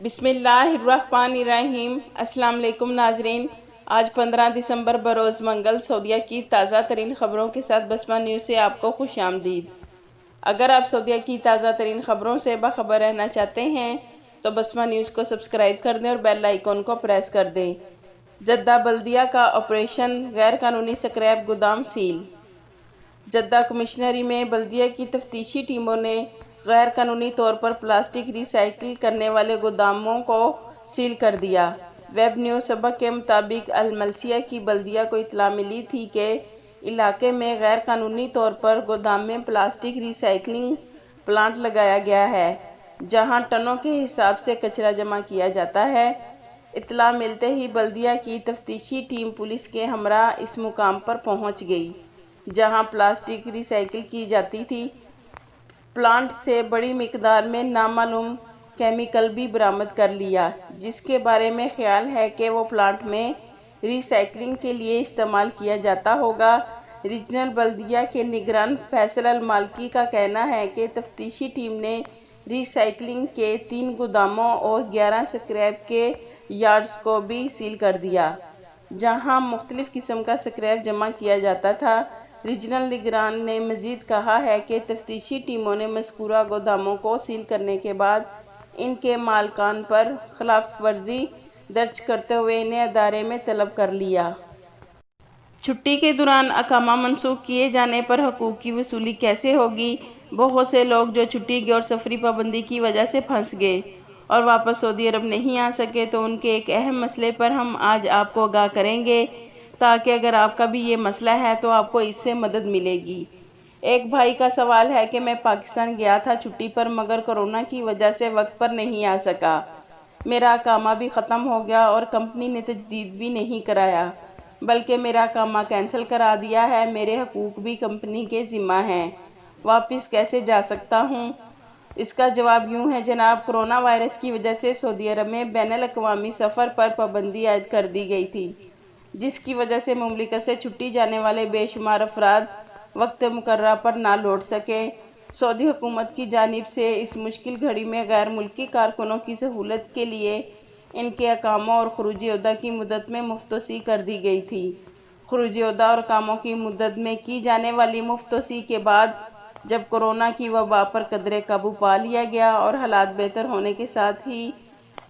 بسم اللہ الرحمن الرحیم۔ السلام علیکم ناظرین، آج 15 دسمبر بروز منگل سعودیہ کی تازہ ترین خبروں کے ساتھ بسمہ نیوز سے آپ کو خوش آمدید۔ اگر آپ سعودیہ کی تازہ ترین خبروں سے باخبر رہنا چاہتے ہیں تو بسمہ نیوز کو سبسکرائب کر دیں اور بیل آئیکن کو پریس کر دیں۔ جدہ بلدیہ کا آپریشن غیر قانونی سکریپ گودام سیل۔ جدہ کمشنری میں بلدیہ کی تفتیشی ٹیموں نے غیر قانونی طور پر پلاسٹک ری سائیکل کرنے والے گوداموں کو سیل کر دیا۔ ویب نیوز سبق کے مطابق الملسیہ کی بلدیہ کو اطلاع ملی تھی کہ علاقے میں غیر قانونی طور پر گودام میں پلاسٹک ری سائیکلنگ پلانٹ لگایا گیا ہے، جہاں ٹنوں کے حساب سے کچرا جمع کیا جاتا ہے۔ اطلاع ملتے ہی بلدیہ کی تفتیشی ٹیم پولیس کے ہمراہ اس مقام پر پہنچ گئی، جہاں پلاسٹک ری سائیکل کی جاتی تھی۔ پلانٹ سے بڑی مقدار میں نامعلوم کیمیکل بھی برآمد کر لیا، جس کے بارے میں خیال ہے کہ وہ پلانٹ میں ری سائیکلنگ کے لیے استعمال کیا جاتا ہوگا۔ ریجنل بلدیہ کے نگران فیصل المالکی کا کہنا ہے کہ تفتیشی ٹیم نے ری سائیکلنگ کے 3 گوداموں اور 11 سکریپ کے یارڈز کو بھی سیل کر دیا، جہاں مختلف قسم کا سکریپ جمع کیا جاتا تھا۔ ریجنل نگران نے مزید کہا ہے کہ تفتیشی ٹیموں نے مذکورہ گوداموں کو سیل کرنے کے بعد ان کے مالکان پر خلاف ورزی درج کرتے ہوئے انہیں ادارے میں طلب کر لیا۔ چھٹی کے دوران اقامہ منسوخ کیے جانے پر حقوق کی وصولی کیسے ہوگی؟ بہت سے لوگ جو چھٹی گئے اور سفری پابندی کی وجہ سے پھنس گئے اور واپس سعودی عرب نہیں آ سکے، تو ان کے ایک اہم مسئلے پر ہم آج آپ کو آگاہ کریں گے، تاکہ اگر آپ کا بھی یہ مسئلہ ہے تو آپ کو اس سے مدد ملے گی۔ ایک بھائی کا سوال ہے کہ میں پاکستان گیا تھا چھٹی پر، مگر کورونا کی وجہ سے وقت پر نہیں آ سکا۔ میرا اقامہ بھی ختم ہو گیا اور کمپنی نے تجدید بھی نہیں کرایا، بلکہ میرا اقامہ کینسل کرا دیا ہے۔ میرے حقوق بھی کمپنی کے ذمہ ہیں، واپس کیسے جا سکتا ہوں؟ اس کا جواب یوں ہے جناب، کورونا وائرس کی وجہ سے سعودی عرب میں بین الاقوامی سفر پر پابندی عائد کر دی گئی تھی، جس کی وجہ سے مملکت سے چھٹی جانے والے بے شمار افراد وقت مقررہ پر نہ لوٹ سکے۔ سعودی حکومت کی جانب سے اس مشکل گھڑی میں غیر ملکی کارکنوں کی سہولت کے لیے ان کے اقاموں اور خروج عہدہ کی مدت میں مفت توسیع کر دی گئی تھی۔ خروج عہدہ اور اقاموں کی مدت میں کی جانے والی مفت توسیع کے بعد جب کورونا کی وبا پر قدرے قابو پا لیا گیا اور حالات بہتر ہونے کے ساتھ ہی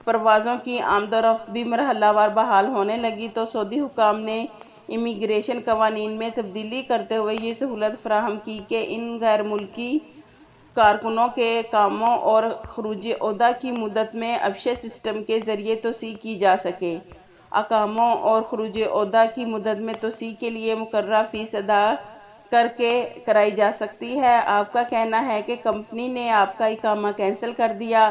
پروازوں کی آمد و رفت بھی مرحلہ وار بحال ہونے لگی، تو سعودی حکام نے امیگریشن قوانین میں تبدیلی کرتے ہوئے یہ سہولت فراہم کی کہ ان غیر ملکی کارکنوں کے اقاموں اور خروج عہدہ کی مدت میں افشے سسٹم کے ذریعے توسیع کی جا سکے۔ اقاموں اور خروج عہدہ کی مدت میں توسیع کے لیے مقررہ فیس ادا کر کے کرائی جا سکتی ہے۔ آپ کا کہنا ہے کہ کمپنی نے آپ کا اقامہ کینسل کر دیا،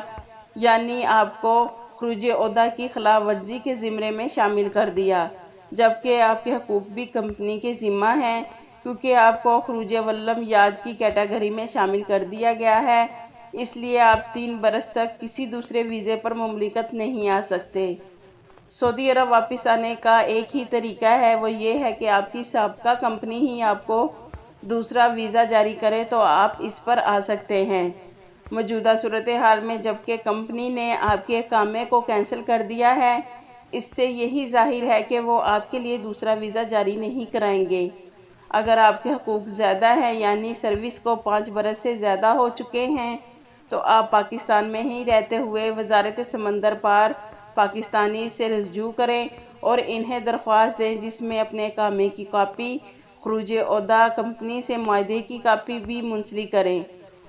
یعنی آپ کو خروج عہدہ کی خلاف ورزی کے زمرے میں شامل کر دیا، جبکہ آپ کے حقوق بھی کمپنی کے ذمہ ہیں، کیونکہ آپ کو خروج ولم یاد کی کیٹیگری میں شامل کر دیا گیا ہے۔ اس لیے آپ 3 برس تک کسی دوسرے ویزے پر مملکت نہیں آ سکتے۔ سعودی عرب واپس آنے کا ایک ہی طریقہ ہے، وہ یہ ہے کہ آپ کی سابقہ کمپنی ہی آپ کو دوسرا ویزا جاری کرے تو آپ اس پر آ سکتے ہیں۔ موجودہ صورتحال میں جبکہ کمپنی نے آپ کے اقامے کو کینسل کر دیا ہے، اس سے یہی ظاہر ہے کہ وہ آپ کے لیے دوسرا ویزا جاری نہیں کرائیں گے۔ اگر آپ کے حقوق زیادہ ہیں، یعنی سروس کو 5 برس سے زیادہ ہو چکے ہیں، تو آپ پاکستان میں ہی رہتے ہوئے وزارت سمندر پار پاکستانی سے رجوع کریں اور انہیں درخواست دیں، جس میں اپنے اقامے کی کاپی، خروج عہدہ، کمپنی سے معاہدے کی کاپی بھی منسلک کریں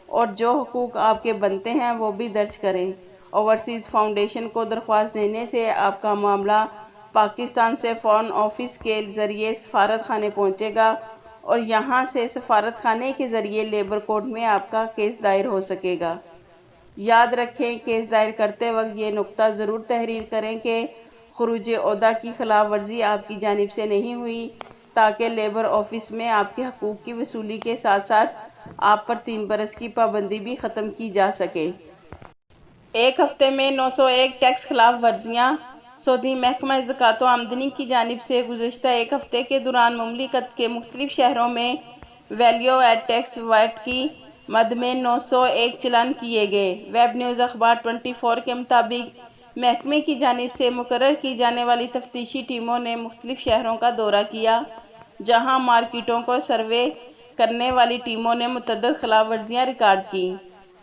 اور جو حقوق آپ کے بنتے ہیں وہ بھی درج کریں۔ اوورسیز فاؤنڈیشن کو درخواست دینے سے آپ کا معاملہ پاکستان سے فارن آفس کے ذریعے سفارت خانے پہنچے گا اور یہاں سے سفارت خانے کے ذریعے لیبر کورٹ میں آپ کا کیس دائر ہو سکے گا۔ یاد رکھیں، کیس دائر کرتے وقت یہ نکتہ ضرور تحریر کریں کہ خروج عہدہ کی خلاف ورزی آپ کی جانب سے نہیں ہوئی، تاکہ لیبر آفس میں آپ کے حقوق کی وصولی کے ساتھ ساتھ آپ پر 3 برس کی پابندی بھی ختم کی جا سکے۔ ایک ہفتے میں 901 ٹیکس خلاف ورزیاں۔ سعودی محکمہ زکوٰۃ و آمدنی کی جانب سے گزشتہ ایک ہفتے کے دوران مملکت کے مختلف شہروں میں ویلیو ایڈ ٹیکس ویٹ کی مد میں 901 چالان کیے گئے۔ ویب نیوز اخبار 24 کے مطابق محکمے کی جانب سے مقرر کی جانے والی تفتیشی ٹیموں نے مختلف شہروں کا دورہ کیا، جہاں مارکیٹوں کو سروے کرنے والی ٹیموں نے متعدد خلاف ورزیاں ریکارڈ کیں۔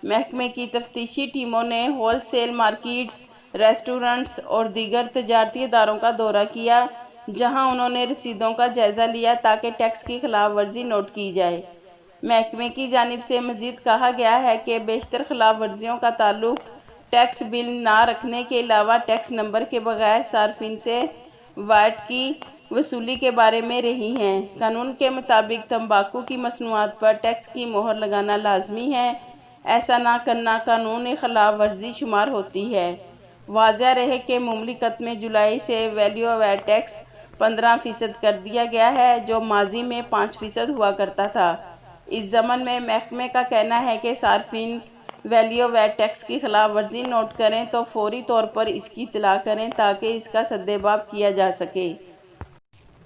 محکمے کی تفتیشی ٹیموں نے ہول سیل مارکیٹس، ریسٹورنٹس اور دیگر تجارتی اداروں کا دورہ کیا، جہاں انہوں نے رسیدوں کا جائزہ لیا تاکہ ٹیکس کی خلاف ورزی نوٹ کی جائے۔ محکمے کی جانب سے مزید کہا گیا ہے کہ بیشتر خلاف ورزیوں کا تعلق ٹیکس بل نہ رکھنے کے علاوہ ٹیکس نمبر کے بغیر صارفین سے ویٹ کی وصولی کے بارے میں رہی ہیں۔ قانون کے مطابق تمباکو کی مصنوعات پر ٹیکس کی مہر لگانا لازمی ہے، ایسا نہ کرنا قانونی خلاف ورزی شمار ہوتی ہے۔ واضح رہے کہ مملکت میں جولائی سے ویلیو ویٹ ٹیکس 15% کر دیا گیا ہے، جو ماضی میں 5% ہوا کرتا تھا۔ اس ضمن میں محکمے کا کہنا ہے کہ صارفین ویلیو ویٹ ٹیکس کی خلاف ورزی نوٹ کریں تو فوری طور پر اس کی اطلاع کریں تاکہ اس کا سدباب کیا جا سکے۔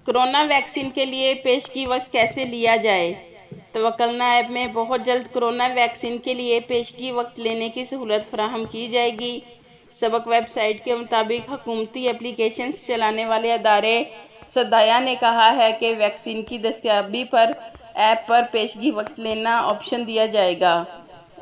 کورونا ویکسین کے لیے پیشگی وقت کیسے لیا جائے؟ توکلنا ایپ میں بہت جلد کورونا ویکسین کے لیے پیشگی وقت لینے کی سہولت فراہم کی جائے گی۔ سبق ویب سائٹ کے مطابق حکومتی اپلی کیشنز چلانے والے ادارے صدایہ نے کہا ہے کہ ویکسین کی دستیابی پر ایپ پر پیشگی وقت لینا آپشن دیا جائے گا۔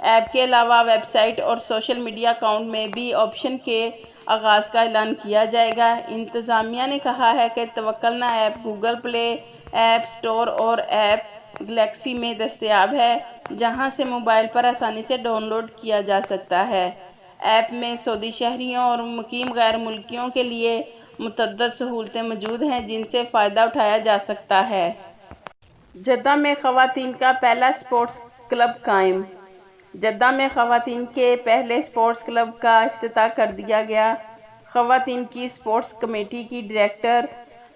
ایپ کے علاوہ ویب سائٹ اور سوشل میڈیا اکاؤنٹ میں بھی آپشن کے آغاز کا اعلان کیا جائے گا۔ انتظامیہ نے کہا ہے کہ Tawakkalna app Google Play app store اور ایپ گلیکسی میں دستیاب ہے، جہاں سے موبائل پر آسانی سے ڈاؤن لوڈ کیا جا سکتا ہے۔ ایپ میں سعودی شہریوں اور مقیم غیر ملکیوں کے لیے متعدد سہولتیں موجود ہیں جن سے فائدہ اٹھایا جا سکتا ہے۔ جدہ میں خواتین کا پہلا اسپورٹس کلب قائم۔ جدہ میں خواتین کے پہلے اسپورٹس کلب کا افتتاح کر دیا گیا۔ خواتین کی اسپورٹس کمیٹی کی ڈائریکٹر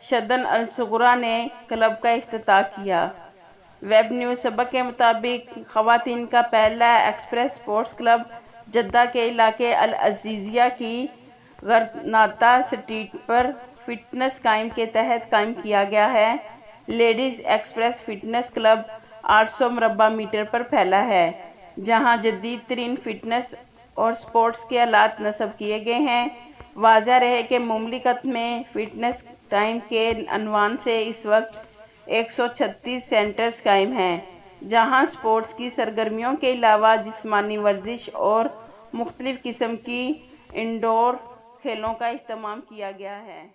شدن الصغریٰ نے کلب کا افتتاح کیا۔ ویب نیوز سبق کے مطابق خواتین کا پہلا ایکسپریس اسپورٹس کلب جدہ کے علاقے العزیزیہ کی غرناطہ اسٹریٹ پر فٹنس قائم کے تحت قائم کیا گیا ہے۔ لیڈیز ایکسپریس فٹنس کلب 800 مربع میٹر پر پھیلا ہے، جہاں جدید ترین فٹنس اور اسپورٹس کے آلات نصب کیے گئے ہیں۔ واضح رہے کہ مملکت میں فٹنس ٹائم کے عنوان سے اس وقت 136 سینٹرز قائم ہیں، جہاں اسپورٹس کی سرگرمیوں کے علاوہ جسمانی ورزش اور مختلف قسم کی انڈور کھیلوں کا اہتمام کیا گیا ہے۔